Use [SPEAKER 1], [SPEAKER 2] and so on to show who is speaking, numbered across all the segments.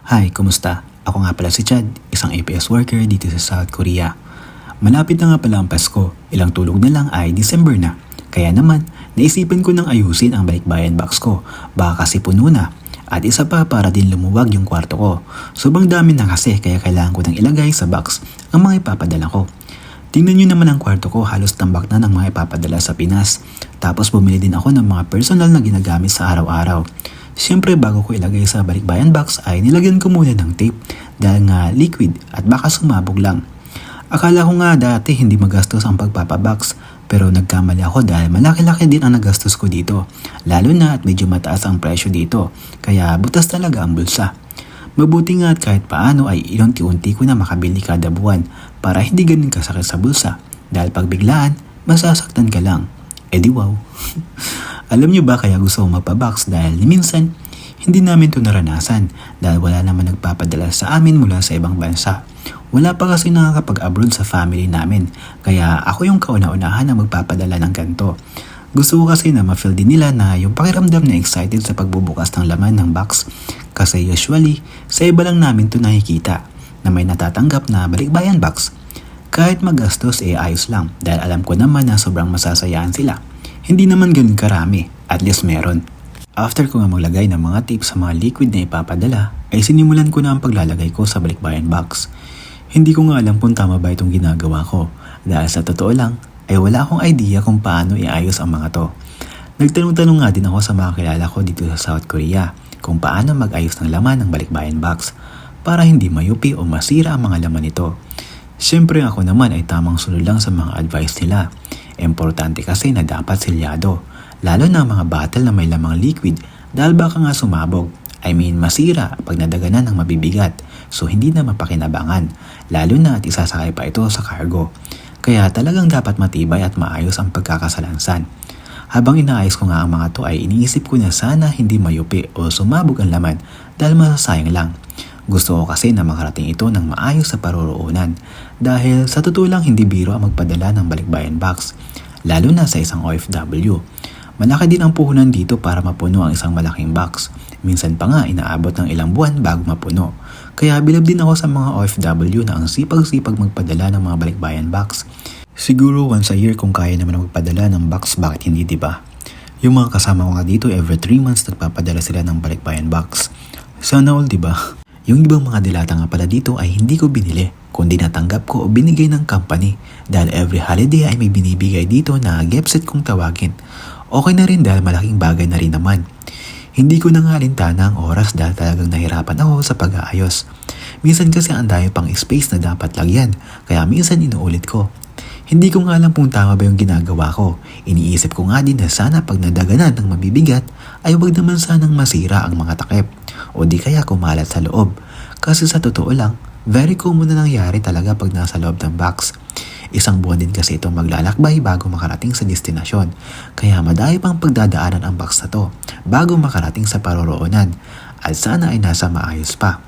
[SPEAKER 1] Hi, kumusta? Ako nga pala si Chad, isang APS worker dito sa South Korea. Malapit na nga pala ang Pasko, ilang tulog na lang ay December na. Kaya naman, naisipan ko nang ayusin ang balikbayan box ko, baka kasi puno na. At isa pa para din lumuwag yung kwarto ko. Sobrang dami na kasi kaya kailangan ko nang ilagay sa box ang mga ipapadala ko. Tingnan nyo naman ang kwarto ko, halos tambak na ng mga ipapadala sa Pinas. Tapos bumili din ako ng mga personal na ginagamit sa araw-araw. Siyempre bago ko ilagay sa balikbayan box ay nilagyan ko muna ng tape dahil nga liquid at baka sumabog lang. Akala ko nga dati hindi magastos ang pagpapabox pero nagkamali ako dahil malaki-laki din ang nagastos ko dito. Lalo na at medyo mataas ang presyo dito kaya butas talaga ang bulsa. Mabuti nga at kahit paano ay unti-unti ko na makabili kada buwan para hindi ganun kasakit sa bulsa dahil pag biglaan masasaktan ka lang. Eh di wow. Alam nyo ba kaya gusto ko magpabox dahil minsan hindi namin ito naranasan dahil wala naman nagpapadala sa amin mula sa ibang bansa. Wala pa kasi nakakapag-abroad sa family namin kaya ako yung kauna-unahan na magpapadala ng ganito. Gusto ko kasi na ma-feel din nila na yung pakiramdam na excited sa pagbubukas ng laman ng box kasi usually sa iba lang namin ito nakikita na may natatanggap na balikbayan box. Kahit magastos ayos lang dahil alam ko naman na sobrang masasayaan sila. Hindi naman ganun karami, at least meron. After ko nga maglagay ng mga tips sa mga liquid na ipapadala, ay sinimulan ko na ang paglalagay ko sa balikbayan box. Hindi ko nga alam kung tama ba itong ginagawa ko, dahil sa totoo lang, ay wala akong idea kung paano iayos ang mga to. Nagtanong-tanong nga din ako sa mga kilala ko dito sa South Korea kung paano mag-ayos ng laman ng balikbayan box para hindi mayupi o masira ang mga laman nito. Siyempre ako naman ay tamang sunod lang sa mga advice nila. Importante kasi na dapat selyado, lalo na mga bottle na may lamang liquid dahil baka nga sumabog. I mean masira pag nadaganan ng mabibigat so hindi na mapakinabangan, lalo na at isasakay pa ito sa cargo. Kaya talagang dapat matibay at maayos ang pagkakasalansan. Habang inaayos ko nga ang mga to ay iniisip ko na sana hindi mayupi o sumabog ang laman dahil masasayang lang. Gusto ko kasi na makarating ito ng maayos sa paroroonan dahil sa totoo lang hindi biro ang magpadala ng balikbayan box, lalo na sa isang OFW. Malaki din ang puhunan dito para mapuno ang isang malaking box. Minsan pa nga inaabot ng ilang buwan bago mapuno. Kaya bilib din ako sa mga OFW na ang sipag-sipag magpadala ng mga balikbayan box. Siguro once a year kung kaya naman magpadala ng box, bakit hindi, diba? Yung mga kasama ko nga dito every 3 months nagpapadala sila ng balikbayan box. Sana all, diba? Yung ibang mga dilata nga pala dito ay hindi ko binili, kundi natanggap ko o binigay ng company dahil every holiday ay may binibigay dito na gift set kung tawagin. Okay na rin dahil malaking bagay na rin naman. Hindi ko na nga alintana ang oras dahil talagang nahirapan ako sa pag-aayos. Minsan kasi ang dami pang space na dapat lagyan, kaya minsan inuulit ko. Hindi ko nga alam kung tama ba yung ginagawa ko. Iniisip ko nga din na sana pag nadaganan ng mabibigat ay wag naman sanang masira ang mga takip o di kaya kumalat sa loob. Kasi sa totoo lang, very common na nangyari talaga pag nasa loob ng box. Isang buwan din kasi itong maglalakbay bago makarating sa destinasyon. Kaya madami pang pagdadaanan ang box na to bago makarating sa paroroonan at sana ay nasa maayos pa.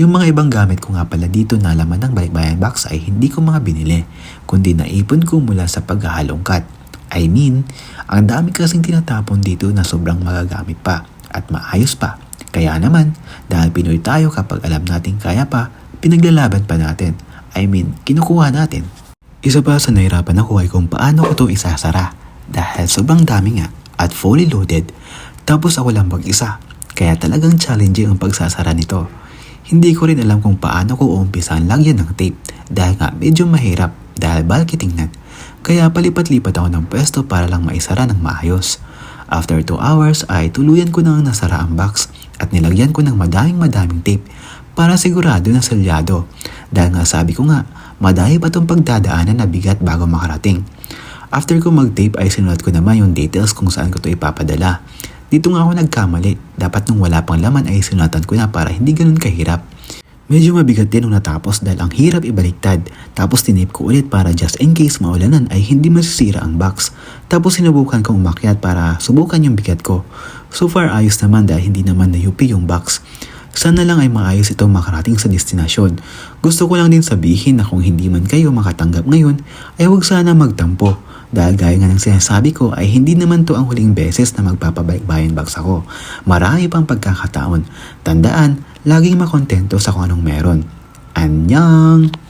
[SPEAKER 1] Yung mga ibang gamit ko nga pala dito na laman ng balikbayan box ay hindi ko mga binili, kundi naipon ko mula sa paghahalongkat. I mean, ang dami kasing tinatapon dito na sobrang magagamit pa at maayos pa. Kaya naman, dahil Pinoy tayo kapag alam natin kaya pa, pinaglalaban pa natin. I mean, kinukuha natin. Isa pa sa nahirapan ako ay kung paano ko to isasara dahil sobrang dami nga at fully loaded. Tapos ako lang mag-isa, kaya talagang challenging ang pagsasara nito. Hindi ko rin alam kung paano ko uumpisan lagyan ng tape dahil nga medyo mahirap dahil bulky tingnan. Kaya palipat-lipat ako ng pwesto para lang maisara ng maayos. After 2 hours ay tuluyan ko nang nasara ang box at nilagyan ko ng madaming tape para sigurado na selyado. Dahil nga sabi ko nga, madami pa itong pagdadaanan na bigat bago makarating. After ko mag-tape ay sinulat ko naman yung details kung saan ko ito ipapadala. Dito nga ako nagkamali, dapat nung wala pang laman ay sinulatan ko na para hindi ganun kahirap. Medyo mabigat din nung natapos dahil ang hirap ibaliktad, tapos tinip ko ulit para just in case maulanan ay hindi masisira ang box. Tapos sinubukan kong umakyat para subukan yung bigat ko. So far ayos naman dahil hindi naman nayupi yung box. Sana lang ay maayos ito makarating sa destinasyon. Gusto ko lang din sabihin na kung hindi man kayo makatanggap ngayon ay huwag sana magtampo. Dahil gaya nga ng sinasabi ko ay hindi naman to ang huling beses na magpapabalikbayan box ako. Marami pang pagkakataon. Tandaan, laging makontento sa kung anong meron. Annyeong!